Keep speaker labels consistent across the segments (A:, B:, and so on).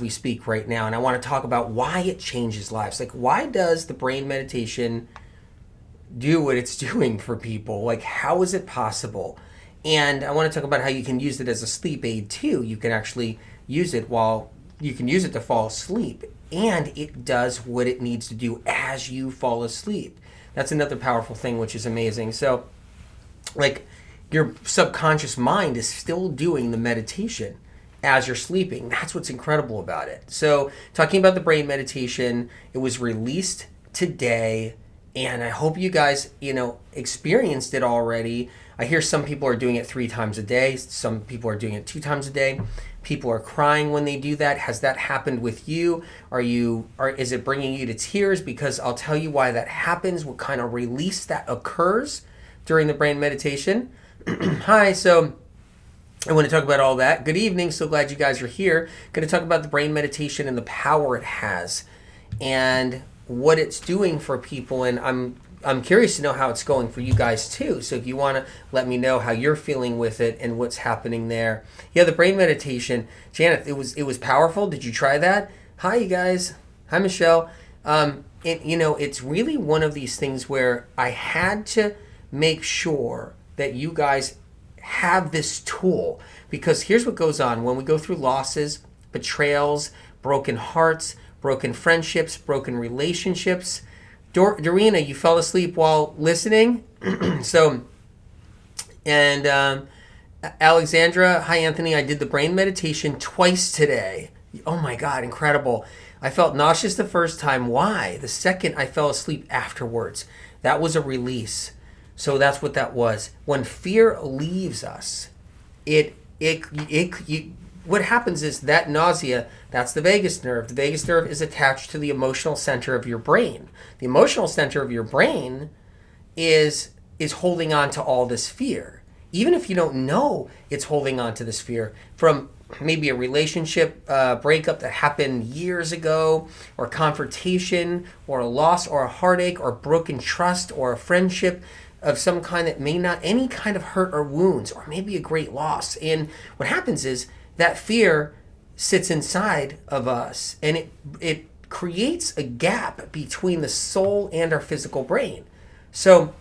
A: we speak right now, and I want to talk about why it changes lives. Like, why does the brain meditation do what it's doing for people? Like, how is it possible? And I want to talk about how you can use it as a sleep aid too. You can actually use it while you can use it to fall asleep, and it does what it needs to do as you fall asleep. That's another powerful thing, which is amazing. So, like, your subconscious mind is still doing the meditation as you're sleeping. That's what's incredible about it. So, talking about the brain meditation, it was released today, and I hope you guys, experienced it already. I hear some people are doing it 3 times a day. Some people are doing it 2 times a day. People are crying when they do that. Has that happened with you? Is it bringing you to tears? Because I'll tell you why that happens, what kind of release that occurs during the brain meditation. Hi, so I want to talk about all that. Good evening. So glad you guys are here. Going to talk about the brain meditation and the power it has and what it's doing for people. And I'm curious to know how it's going for you guys too. So if you want to let me know how you're feeling with it and what's happening there. Yeah, the brain meditation, Janet, it was powerful. Did you try that? Hi, you guys. Hi, Michelle. It's really one of these things where I had to make sure that you guys have this tool, because here's what goes on when we go through losses, betrayals, broken hearts, broken friendships, broken relationships. Dorina, you fell asleep while listening. Alexandra, hi Anthony, I did the brain meditation twice today. Oh my God, incredible. I felt nauseous the first time. Why? The second, I fell asleep afterwards. That was a release. So that's what that was. When fear leaves us, what happens is that nausea, that's the vagus nerve. The vagus nerve is attached to the emotional center of your brain. The emotional center of your brain is holding on to all this fear. Even if you don't know it's holding on to this fear from maybe a relationship breakup that happened years ago, or confrontation, or a loss, or a heartache, or broken trust, or a friendship of some kind that may not, any kind of hurt or wounds, or maybe a great loss. And what happens is that fear sits inside of us, and it creates a gap between the soul and our physical brain. So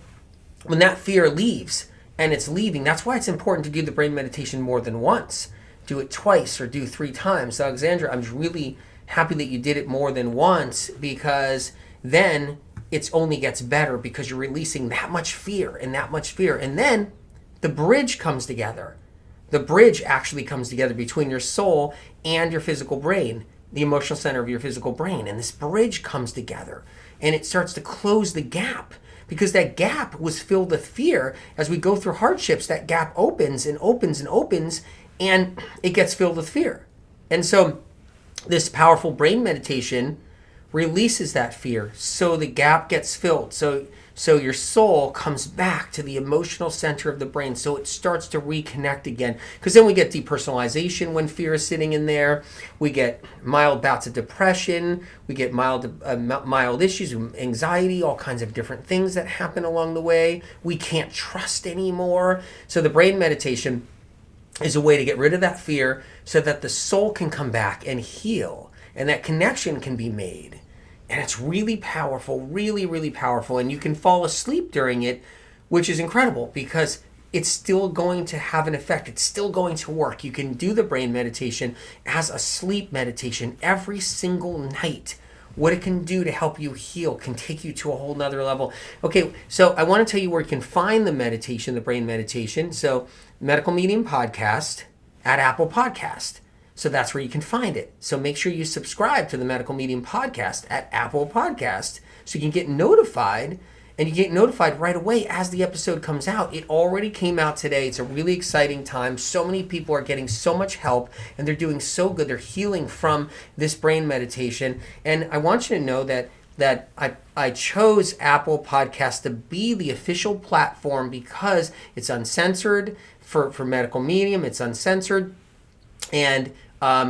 A: when that fear leaves, and it's leaving, that's why it's important to do the brain meditation more than once. Do it twice or do 3 times. So Alexandra, I'm really happy that you did it more than once, because then it only gets better, because you're releasing that much fear and that much fear. And then the bridge comes together. The bridge actually comes together between your soul and your physical brain, the emotional center of your physical brain. And this bridge comes together, and it starts to close the gap, because that gap was filled with fear. As we go through hardships, that gap opens and opens and opens, and it gets filled with fear. And so this powerful brain meditation releases that fear, so the gap gets filled. So your soul comes back to the emotional center of the brain, so it starts to reconnect again. Because then we get depersonalization when fear is sitting in there. We get mild bouts of depression. We get mild issues, anxiety, all kinds of different things that happen along the way. We can't trust anymore. So the brain meditation is a way to get rid of that fear, so that the soul can come back and heal, and that connection can be made. And it's really powerful, really, really powerful. And you can fall asleep during it, which is incredible, because it's still going to have an effect. It's still going to work. You can do the brain meditation as a sleep meditation every single night. What it can do to help you heal can take you to a whole nother level. Okay, so I want to tell you where you can find the meditation, the brain meditation. So Medical Medium Podcast at Apple Podcast. So that's where you can find it. So make sure you subscribe to the Medical Medium Podcast at Apple Podcast, so you can get notified, and you get notified right away as the episode comes out. It already came out today. It's a really exciting time. So many people are getting so much help, and they're doing so good. They're healing from this brain meditation. And I want you to know that I chose Apple Podcast to be the official platform, because it's uncensored for Medical Medium. It's uncensored, and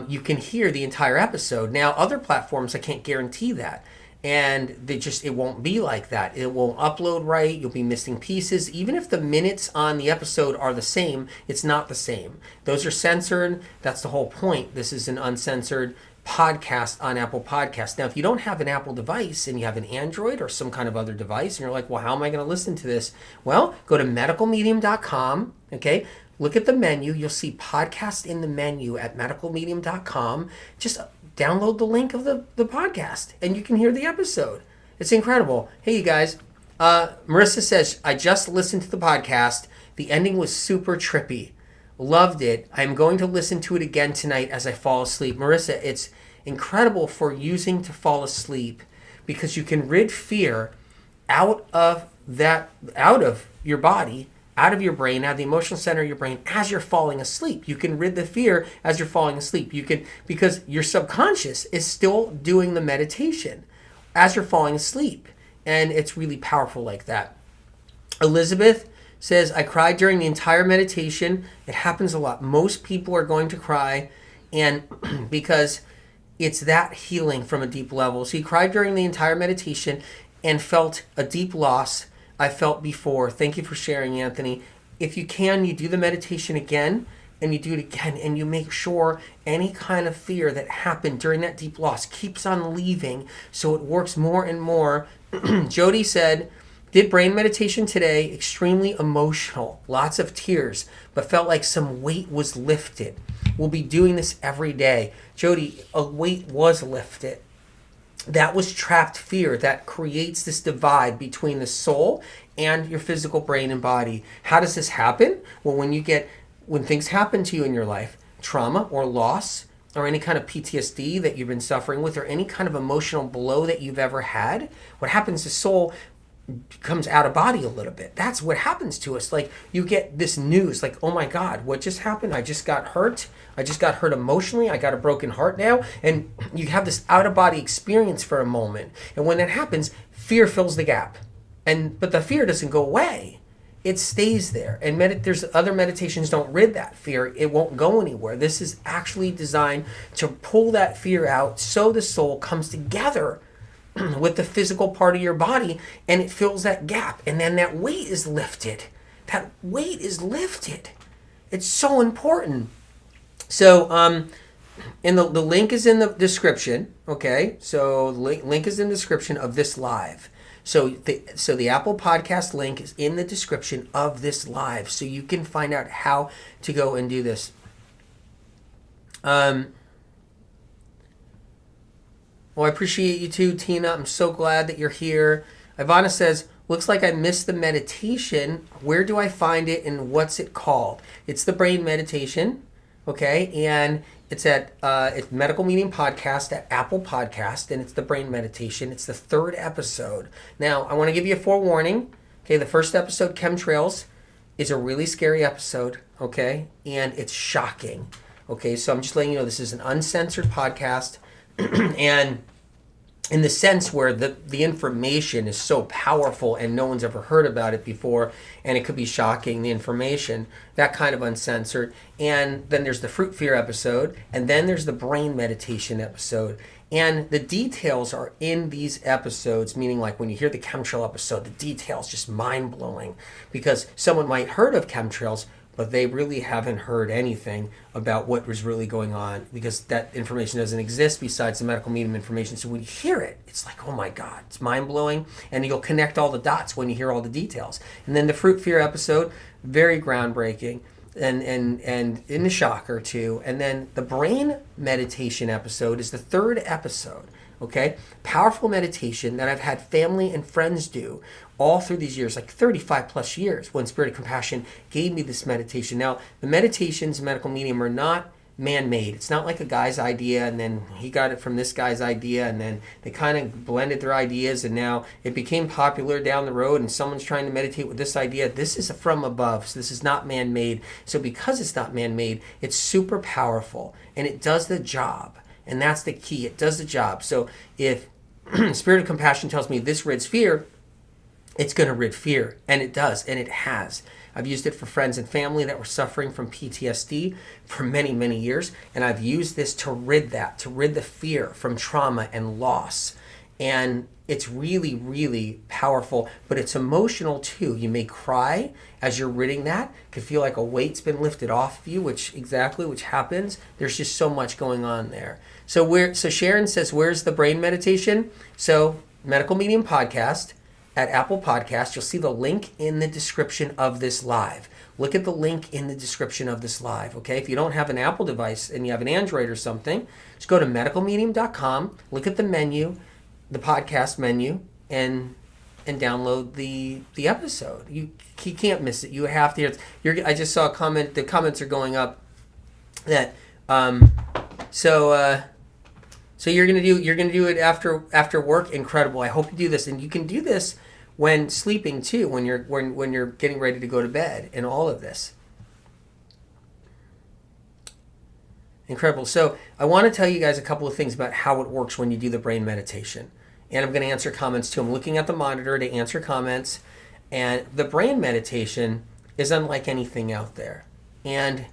A: you can hear the entire episode. Now, other platforms, I can't guarantee that. And it won't be like that. It won't upload right. You'll be missing pieces. Even if the minutes on the episode are the same, it's not the same. Those are censored. That's the whole point. This is an uncensored podcast on Apple Podcasts. Now, if you don't have an Apple device and you have an Android or some kind of other device and you're like, well, how am I going to listen to this? Well, go to medicalmedium.com, okay? Look at the menu. You'll see podcast in the menu at medicalmedium.com. Just download the link of the podcast and you can hear the episode. It's incredible. Hey, you guys. Marissa says, I just listened to the podcast. The ending was super trippy. Loved it. I'm going to listen to it again tonight as I fall asleep. Marissa, it's incredible for using to fall asleep because you can rid fear out of your body, out of your brain, out of the emotional center of your brain as you're falling asleep. You can rid the fear as you're falling asleep. Because your subconscious is still doing the meditation as you're falling asleep. And it's really powerful like that. Elizabeth says, I cried during the entire meditation. It happens a lot. Most people are going to cry, and because it's that healing from a deep level. So he cried during the entire meditation and felt a deep loss I felt before. Thank you for sharing, Anthony. If you can, you do the meditation again, and you do it again, and you make sure any kind of fear that happened during that deep loss keeps on leaving, so it works more and more. Jody said, did brain meditation today, extremely emotional, lots of tears, but felt like some weight was lifted. We'll be doing this every day. Jody, a weight was lifted. That was trapped fear that creates this divide between the soul and your physical brain and body. How does this happen? Well, when things happen to you in your life, trauma or loss, or any kind of PTSD that you've been suffering with, or any kind of emotional blow that you've ever had, what happens is soul comes out of body a little bit. That's what happens to us. Like, you get this news, like, oh my God, what just happened? I just got hurt. I just got hurt emotionally. I got a broken heart now. And you have this out of body experience for a moment. And when that happens, fear fills the gap. But the fear doesn't go away. It stays there. And there's other meditations don't rid that fear. It won't go anywhere. This is actually designed to pull that fear out so the soul comes together with the physical part of your body, and it fills that gap, and then that weight is lifted. That weight is lifted. It's so important. So, and the link is in the description. Okay, so the link is in the description of this live. So the Apple Podcast link is in the description of this live, so you can find out how to go and do this. Well, I appreciate you too, Tina. I'm so glad that you're here. Ivana says, looks like I missed the meditation. Where do I find it and what's it called? It's the brain meditation, okay? And it's at it's Medical Medium Podcast at Apple Podcast, and it's the brain meditation. It's the 3rd episode. Now, I want to give you a forewarning. Okay, the first episode, Chemtrails, is a really scary episode, okay? And it's shocking, okay? So I'm just letting you know this is an uncensored podcast. And in the sense where the information is so powerful and no one's ever heard about it before, and it could be shocking, the information, that kind of uncensored. And then there's the fruit fear episode, and then there's the brain meditation episode. And the details are in these episodes, meaning like when you hear the chemtrail episode, the details just mind-blowing, because someone might heard of chemtrails, but they really haven't heard anything about what was really going on, because that information doesn't exist besides the medical medium information. So when you hear it, it's like, oh my God, it's mind-blowing, and you'll connect all the dots when you hear all the details. And then the fruit fear episode, very groundbreaking, and in the shocker too. And then the brain meditation episode is the 3rd episode. Okay, powerful meditation that I've had family and friends do all through these years, like 35 plus years, when Spirit of Compassion gave me this meditation. Now, the meditations in Medical Medium are not man-made. It's not like a guy's idea and then he got it from this guy's idea, and then they kind of blended their ideas, and now it became popular down the road and someone's trying to meditate with this idea. This is from above, so this is not man-made. So because it's not man-made, it's super powerful, and it does the job. And that's the key. It does the job. So if Spirit of Compassion tells me this rids fear, it's going to rid fear. And it does. And it has. I've used it for friends and family that were suffering from PTSD for many, many years. And I've used this to rid the fear from trauma and loss. And it's really, really powerful, but it's emotional too. You may cry as you're ridding that. It could feel like a weight's been lifted off of you, which happens. There's just so much going on there. So Sharon says, where's the brain meditation? So Medical Medium Podcast at Apple Podcast. You'll see the link in the description of this live. Look at the link in the description of this live, okay? If you don't have an Apple device and you have an Android or something, just go to medicalmedium.com, look at the menu, the podcast menu, and download the episode. You can't miss it. You have to. I just saw a comment. The comments are going up that so you're gonna do it after work. Incredible. I hope you do this, and you can do this when sleeping too, when you're getting ready to go to bed, and all of this. Incredible. So I want to tell you guys a couple of things about how it works when you do the brain meditation. And I'm going to answer comments too. I'm looking at the monitor to answer comments. And the brain meditation is unlike anything out there. And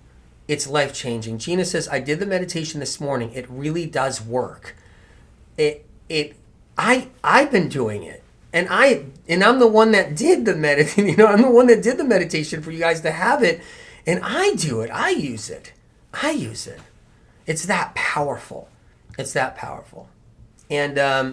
A: it's life-changing. Gina says, I did the meditation this morning. It really does work. I've been doing it. And I'm the one that did the meditation. I'm the one that did the meditation for you guys to have it. And I do it. I use it. It's that powerful. And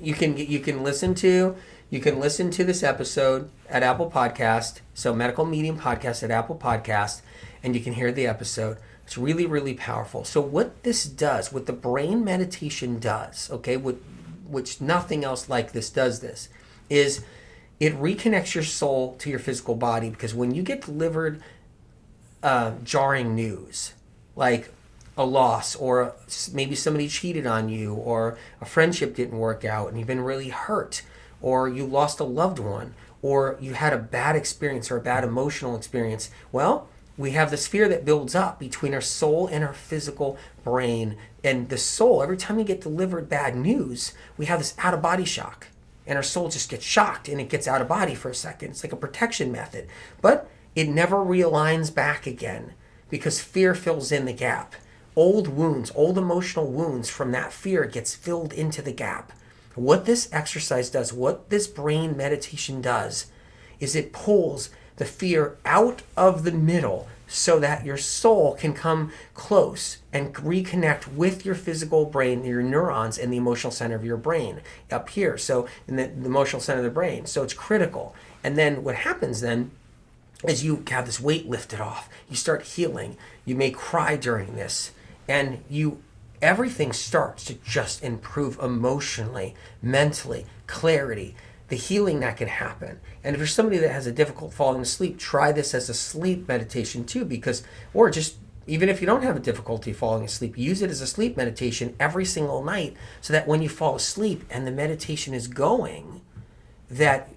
A: you can listen to this episode at Apple Podcast. So Medical Medium Podcast at Apple Podcast, and you can hear the episode. It's really, really powerful. So what this does, what the brain meditation does, okay, which nothing else like this does this, is it reconnects your soul to your physical body. Because when you get delivered jarring news, like a loss, or maybe somebody cheated on you, or a friendship didn't work out and you've been really hurt, or you lost a loved one, or you had a bad experience or a bad emotional experience, well, we have this fear that builds up between our soul and our physical brain. And the soul, every time you get delivered bad news, we have this out-of-body shock. And our soul just gets shocked and it gets out of body for a second. It's like a protection method. But it never realigns back again because fear fills in the gap. Old wounds, old emotional wounds from that fear gets filled into the gap. What this exercise does, what this brain meditation does, is it pulls the fear out of the middle so that your soul can come close and reconnect with your physical brain, your neurons, and the emotional center of your brain up here. So in the emotional center of the brain. So it's critical. And then what happens then is you have this weight lifted off. You start healing. You may cry during this. And everything starts to just improve emotionally, mentally, clarity, the healing that can happen. And if you're somebody that has a difficult falling asleep, try this as a sleep meditation too, or just even if you don't have a difficulty falling asleep, use it as a sleep meditation every single night so that when you fall asleep and the meditation is going, that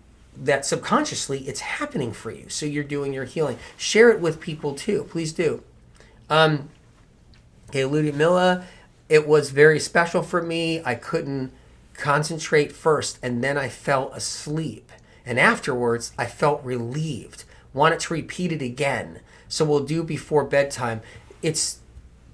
A: subconsciously it's happening for you. So you're doing your healing. Share it with people too. Please do. Okay, Ludmilla, it was very special for me. I couldn't concentrate first, and then I fell asleep. And afterwards, I felt relieved. Wanted to repeat it again. So we'll do before bedtime. It's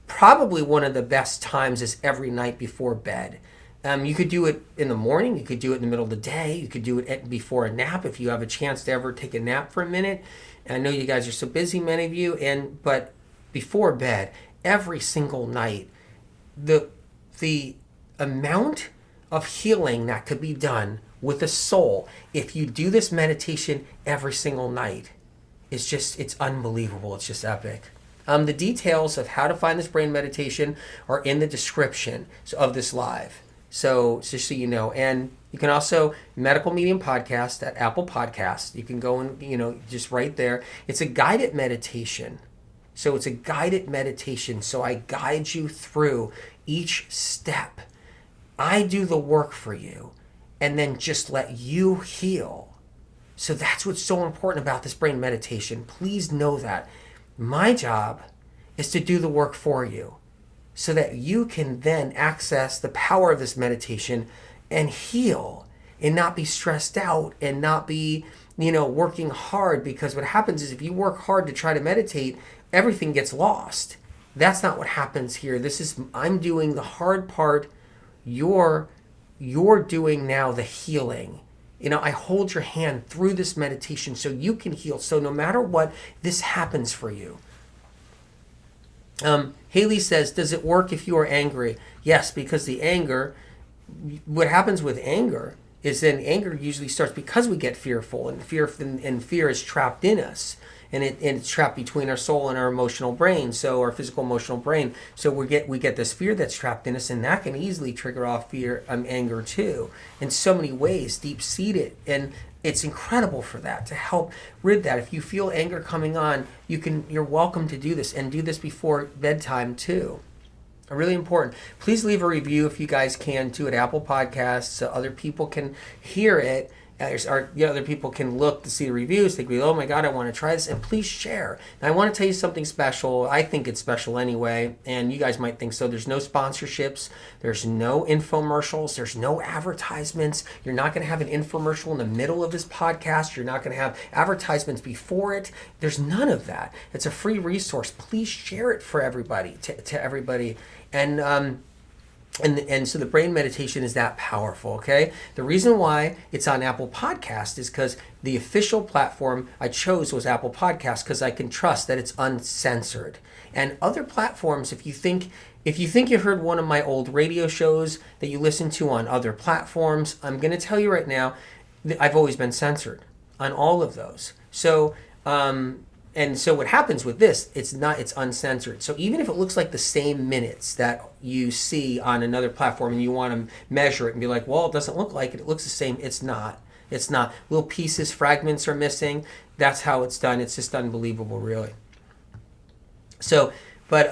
A: probably one of the best times is every night before bed. You could do it in the morning. You could do it in the middle of the day. You could do it before a nap if you have a chance to ever take a nap for a minute. And I know you guys are so busy, many of you, but before bed, every single night, the amount of healing that could be done with the soul if you do this meditation every single night it's unbelievable. It's just epic. The details of how to find this brain meditation are in the description of this live. So just so you know, and you can also Medical Medium Podcast at Apple Podcast. You can go and just right there. It's a guided meditation. So it's a guided meditation. So I guide you through each step. I do the work for you and then just let you heal. So that's what's so important about this brain meditation. Please know that. My job is to do the work for you so that you can then access the power of this meditation and heal and not be stressed out and not be, working hard. Because what happens is if you work hard to try to meditate, everything gets lost. That's not what happens here. I'm doing the hard part. You're doing now the healing. I hold your hand through this meditation so you can heal. So no matter what, this happens for you. Haley says, does it work if you are angry? Yes, because the anger, what happens with anger is then anger usually starts because we get fearful, and fear is trapped in us, and it's trapped between our soul and our emotional brain, so our physical emotional brain. So we get this fear that's trapped in us, and that can easily trigger off anger too, in so many ways, deep seated, and it's incredible for that, to help rid that. If you feel anger coming on, you're welcome to do this, and do this before bedtime too. Really important. Please leave a review if you guys can too at Apple Podcasts, so other people can hear it. Other people can look to see the reviews, think, oh my God, I want to try this, and please share. Now, I want to tell you something special. I think it's special anyway, and you guys might think so. There's no sponsorships. There's no infomercials. There's no advertisements. You're not going to have an infomercial in the middle of this podcast. You're not going to have advertisements before it. There's none of that. It's a free resource. Please share it for everybody, to everybody. And so the brain meditation is that powerful, okay? The reason why it's on Apple Podcast is because the official platform I chose was Apple Podcast, because I can trust that it's uncensored. And other platforms, if you think you heard one of my old radio shows that you listen to on other platforms, I'm going to tell you right now, I've always been censored on all of those. So, and so what happens with this, it's uncensored. So even if it looks like the same minutes that you see on another platform, and you want to measure it and be like, well, it doesn't look like it looks the same. It's not. Little pieces, fragments are missing. That's how it's done. It's just unbelievable, really. So, but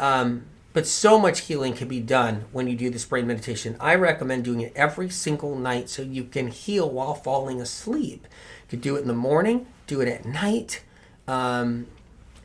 A: so much healing can be done when you do this brain meditation. I recommend doing it every single night so you can heal while falling asleep. You could do it in the morning, do it at night.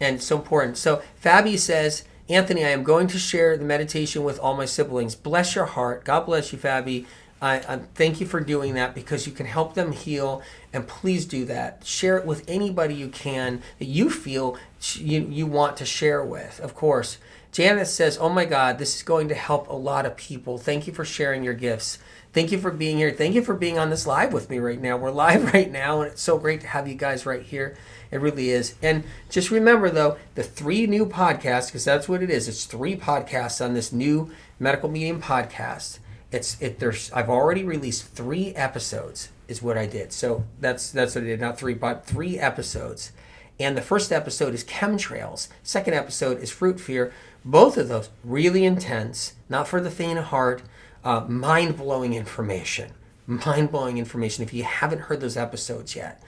A: And so important. So Fabi says, Anthony, I am going to share the meditation with all my siblings. Bless your heart. God bless you, Fabi. I thank you for doing that, because you can help them heal, and please do that. Share it with anybody you can that you feel you want to share with, of course. Janice says, oh my God, this is going to help a lot of people. Thank you for sharing your gifts. Thank you for being here. Thank you for being on this live with me right now. We're live right now, and it's so great to have you guys right here. It really is. And just remember, though, the 3 new podcasts, because that's what it is. It's 3 podcasts on this new Medical Medium podcast. I've already released 3 episodes is what I did. So that's what I did. Not 3, but 3 episodes. And the first episode is chemtrails. Second episode is fruit fear. Both of those really intense, not for the faint of heart, mind-blowing information. Mind-blowing information if you haven't heard those episodes yet.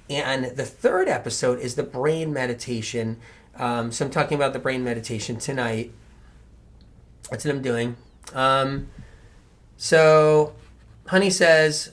A: And the third episode is the brain meditation. So I'm talking about the brain meditation tonight. That's what I'm doing. So Honey says,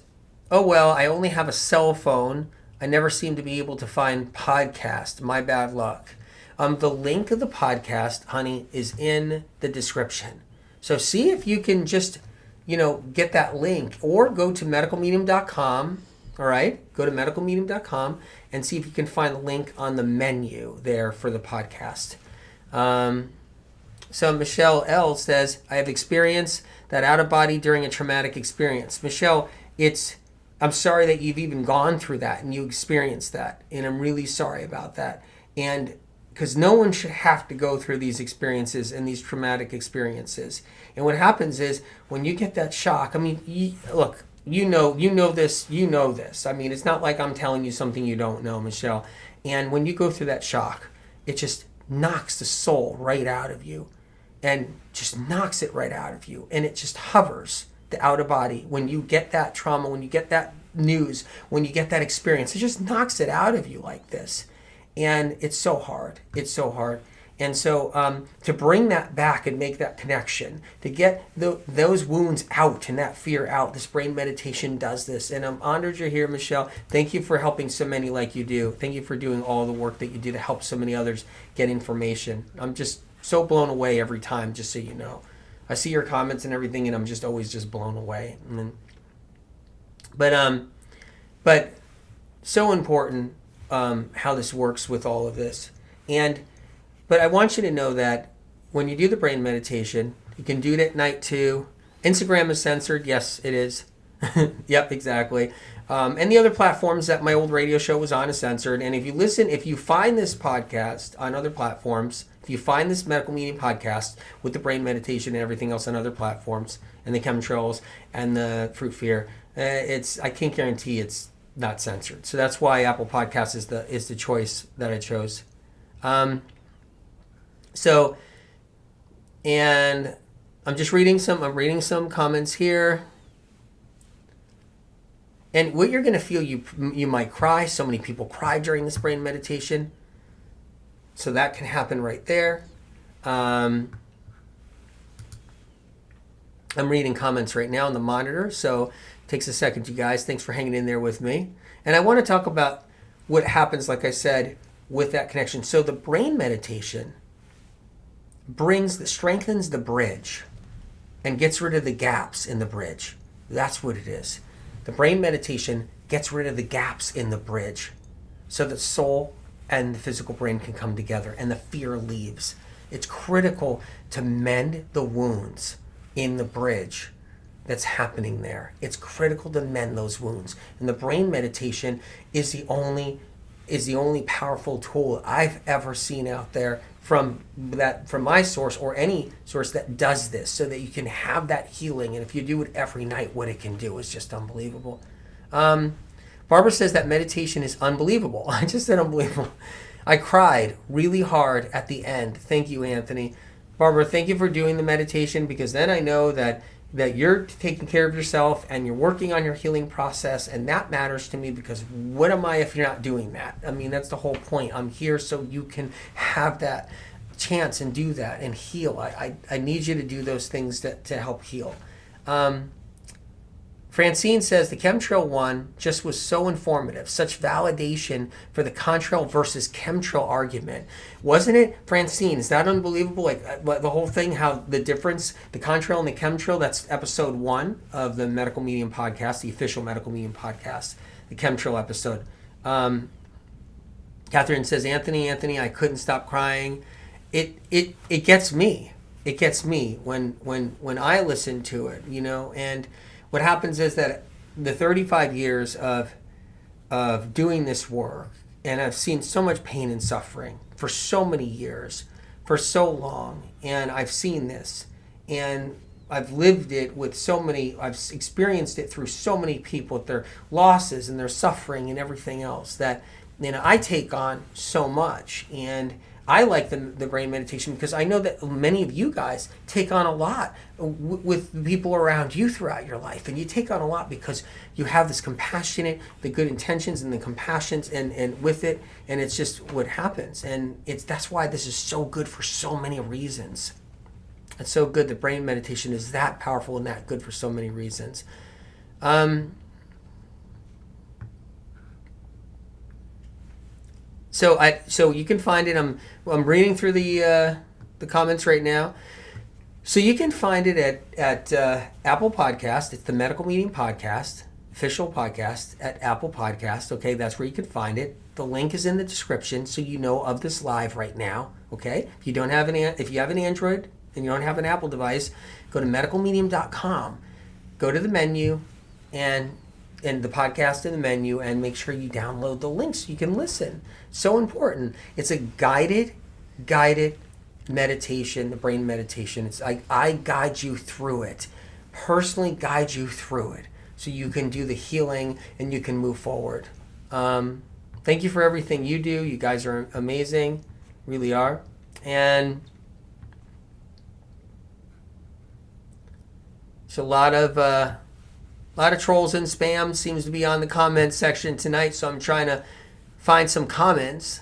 A: oh, well, I only have a cell phone. I never seem to be able to find podcast. My bad luck. The link of the podcast, Honey, is in the description. So see if you can just, get that link, or go to medicalmedium.com. All right, go to medicalmedium.com and see if you can find the link on the menu there for the podcast. So Michelle L says, I have experienced that out of body during a traumatic experience. Michelle, I'm sorry that you've even gone through that and you experienced that. And I'm really sorry about that. And because no one should have to go through these experiences and these traumatic experiences. And what happens is when you get that shock, I mean, look, you know this. I mean, it's not like I'm telling you something you don't know, Michelle. And when you go through that shock, it just knocks the soul right out of you, and just knocks it right out of you. And it just hovers the outer body. When you get that trauma, when you get that news, when you get that experience, it just knocks it out of you like this. And it's so hard. It's so hard. And so to bring that back and make that connection, to get those wounds out and that fear out, this brain meditation does this. And I'm honored you're here, Michelle. Thank you for helping so many like you do. Thank you for doing all the work that you do to help so many others get information. I'm just so blown away every time, just so you know. I see your comments and everything, and I'm just always just blown away. But so important how this works with all of this. But I want you to know that when you do the brain meditation, you can do it at night too. Instagram is censored. Yes, it is. Yep, exactly. And the other platforms that my old radio show was on is censored. And if you find this podcast on other platforms, if you find this medical meeting podcast with the brain meditation and everything else on other platforms, and the chemtrails and the fruit fear, I can't guarantee it's not censored. So that's why Apple Podcasts is the choice that I chose. And I'm just reading some comments here. And what you're going to feel, you might cry. So many people cry during this brain meditation. So that can happen right there. I'm reading comments right now on the monitor, so it takes a second, you guys. Thanks for hanging in there with me. And I want to talk about what happens, like I said, with that connection. So the brain meditation strengthens the bridge and gets rid of the gaps in the bridge. That's what it is. The brain meditation gets rid of the gaps in the bridge so that soul and the physical brain can come together and the fear leaves. It's critical to mend the wounds in the bridge that's happening there. It's critical to mend those wounds. And the brain meditation is the only powerful tool I've ever seen out there from my source or any source that does this, so that you can have that healing. And if you do it every night, what it can do is just unbelievable. Barbara says that meditation is unbelievable. I just said unbelievable. I cried really hard at the end. Thank you, Anthony. Barbara, thank you for doing the meditation, because then I know that you're taking care of yourself and you're working on your healing process, and that matters to me, because what am I if you're not doing that? I mean, that's the whole point. I'm here so you can have that chance and do that and heal. I need you to do those things to help heal. Francine says the chemtrail one just was so informative, such validation for the contrail versus chemtrail argument. Wasn't it, Francine? Is that unbelievable? Like the whole thing, how the difference, the contrail and the chemtrail, that's episode 1 of the Medical Medium podcast, the official Medical Medium podcast, the chemtrail episode. Catherine says, Anthony, I couldn't stop crying. It gets me. It gets me when I listen to it, and what happens is that the 35 years of doing this work, and I've seen so much pain and suffering for so many years, for so long, and I've seen this, and I've lived it with so many, I've experienced it through so many people, their losses and their suffering and everything else, that I take on so much. And I like the brain meditation because I know that many of you guys take on a lot with people around you throughout your life. And you take on a lot because you have this compassionate, the good intentions and the compassions and with it. And it's just what happens. And that's why this is so good for so many reasons. It's so good. The brain meditation is that powerful and that good for so many reasons. So you can find it. I'm reading through the comments right now. So you can find it at Apple Podcast. It's the Medical Meeting Podcast, official podcast at Apple Podcast. Okay, that's where you can find it. The link is in the description, so you know of this live right now. Okay, if you have an Android and you don't have an Apple device, go to medicalmedium.com. Go to the menu and the podcast in the menu, and make sure you download the link so you can listen. So important. It's a guided meditation, the brain meditation. It's I guide you through it, personally guide you through it, so you can do the healing and you can move forward. Thank you for everything you do. You guys are amazing, really are. And it's a lot of trolls and spam seems to be on the comment section tonight, so I'm trying to find some comments.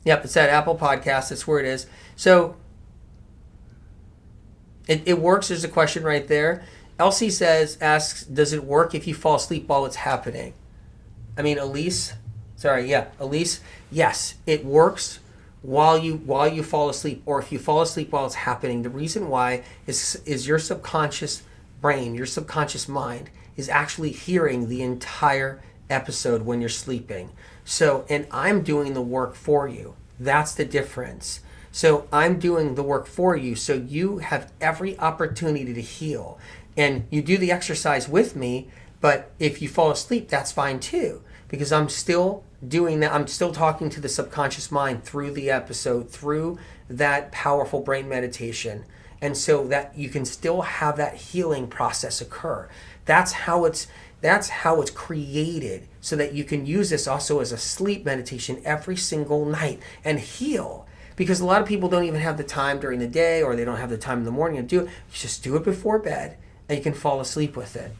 A: Yep, it's at Apple Podcast. That's where it is. So it works. There's a question right there. Elsie asks, does it work if you fall asleep while it's happening? I mean, Elise, yes, it works while you fall asleep, or if you fall asleep while it's happening. The reason why is your subconscious brain, your subconscious mind is actually hearing the entire episode when you're sleeping. So, and I'm doing the work for you. That's the difference. So I'm doing the work for you, so you have every opportunity to heal. And you do the exercise with me, but if you fall asleep, that's fine too, because I'm still doing that. I'm still talking to the subconscious mind through the episode, through that powerful brain meditation. And so that you can still have that healing process occur. That's how it's created, so that you can use this also as a sleep meditation every single night and heal. Because a lot of people don't even have the time during the day, or they don't have the time in the morning to do it. You just do it before bed and you can fall asleep with it.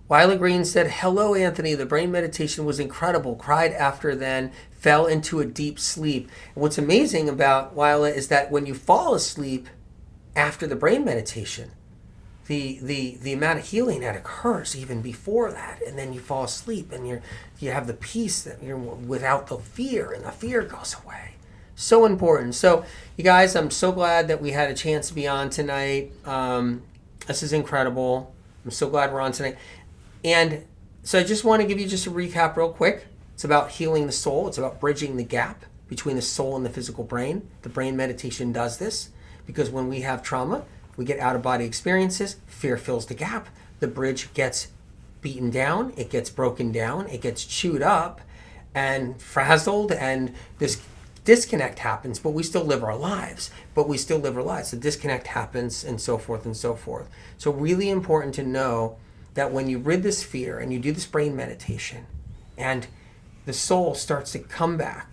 A: Wyla Green said, "Hello, Anthony. The brain meditation was incredible. Cried after, then fell into a deep sleep." And what's amazing about Wyla is that when you fall asleep after the brain meditation, the amount of healing that occurs even before that, and then you fall asleep and you have the peace that you're without the fear, and the fear goes away. So important. So you guys, I'm so glad that we had a chance to be on tonight. This is incredible. I'm so glad we're on tonight. And so I just want to give you just a recap real quick. It's about healing the soul. It's about bridging the gap between the soul and the physical brain. The brain meditation does this because when we have trauma, we get out-of-body experiences, fear fills the gap, the bridge gets beaten down, it gets broken down, it gets chewed up and frazzled, and this disconnect happens, but we still live our lives. The disconnect happens, and so forth and so forth. So really important to know that when you rid this fear and you do this brain meditation, and the soul starts to come back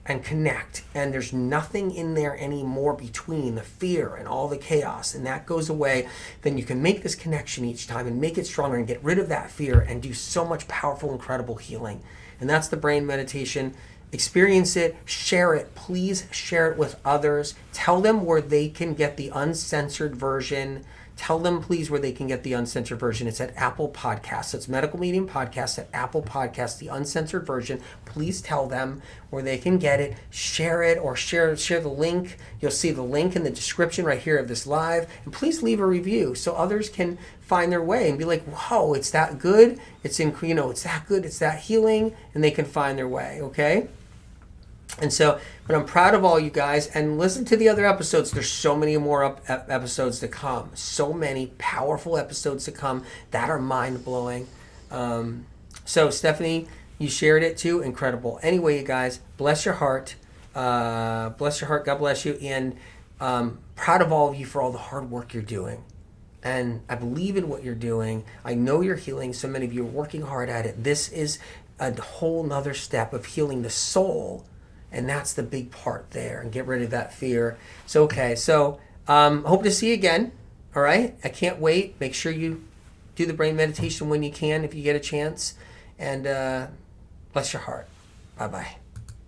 A: and connect, and there's nothing in there anymore between the fear and all the chaos, and that goes away, then you can make this connection each time and make it stronger and get rid of that fear and do so much powerful, incredible healing. And that's the brain meditation. Experience it, share it. Please share it with others. Tell them where they can get the uncensored version. Tell them, please, where they can get the uncensored version. It's at Apple Podcasts. It's Medical Medium Podcast at Apple Podcasts, the uncensored version. Please tell them where they can get it. Share it, or share the link. You'll see the link in the description right here of this live. And please leave a review so others can find their way and be like, "Wow, it's that good. It's that good. It's that healing," and they can find their way. Okay. And so, but I'm proud of all you guys, and listen to the other episodes. There's so many more episodes to come. So many powerful episodes to come that are mind-blowing. So Stephanie, you shared it too. Incredible. Anyway, you guys, bless your heart. Bless your heart. God bless you. And proud of all of you for all the hard work you're doing. And I believe in what you're doing. I know you're healing. So many of you are working hard at it. This is a whole nother step of healing the soul. And that's the big part there, and get rid of that fear. So, okay, so hope to see you again, all right? I can't wait. Make sure you do the brain meditation when you can, if you get a chance. And bless your heart. Bye-bye.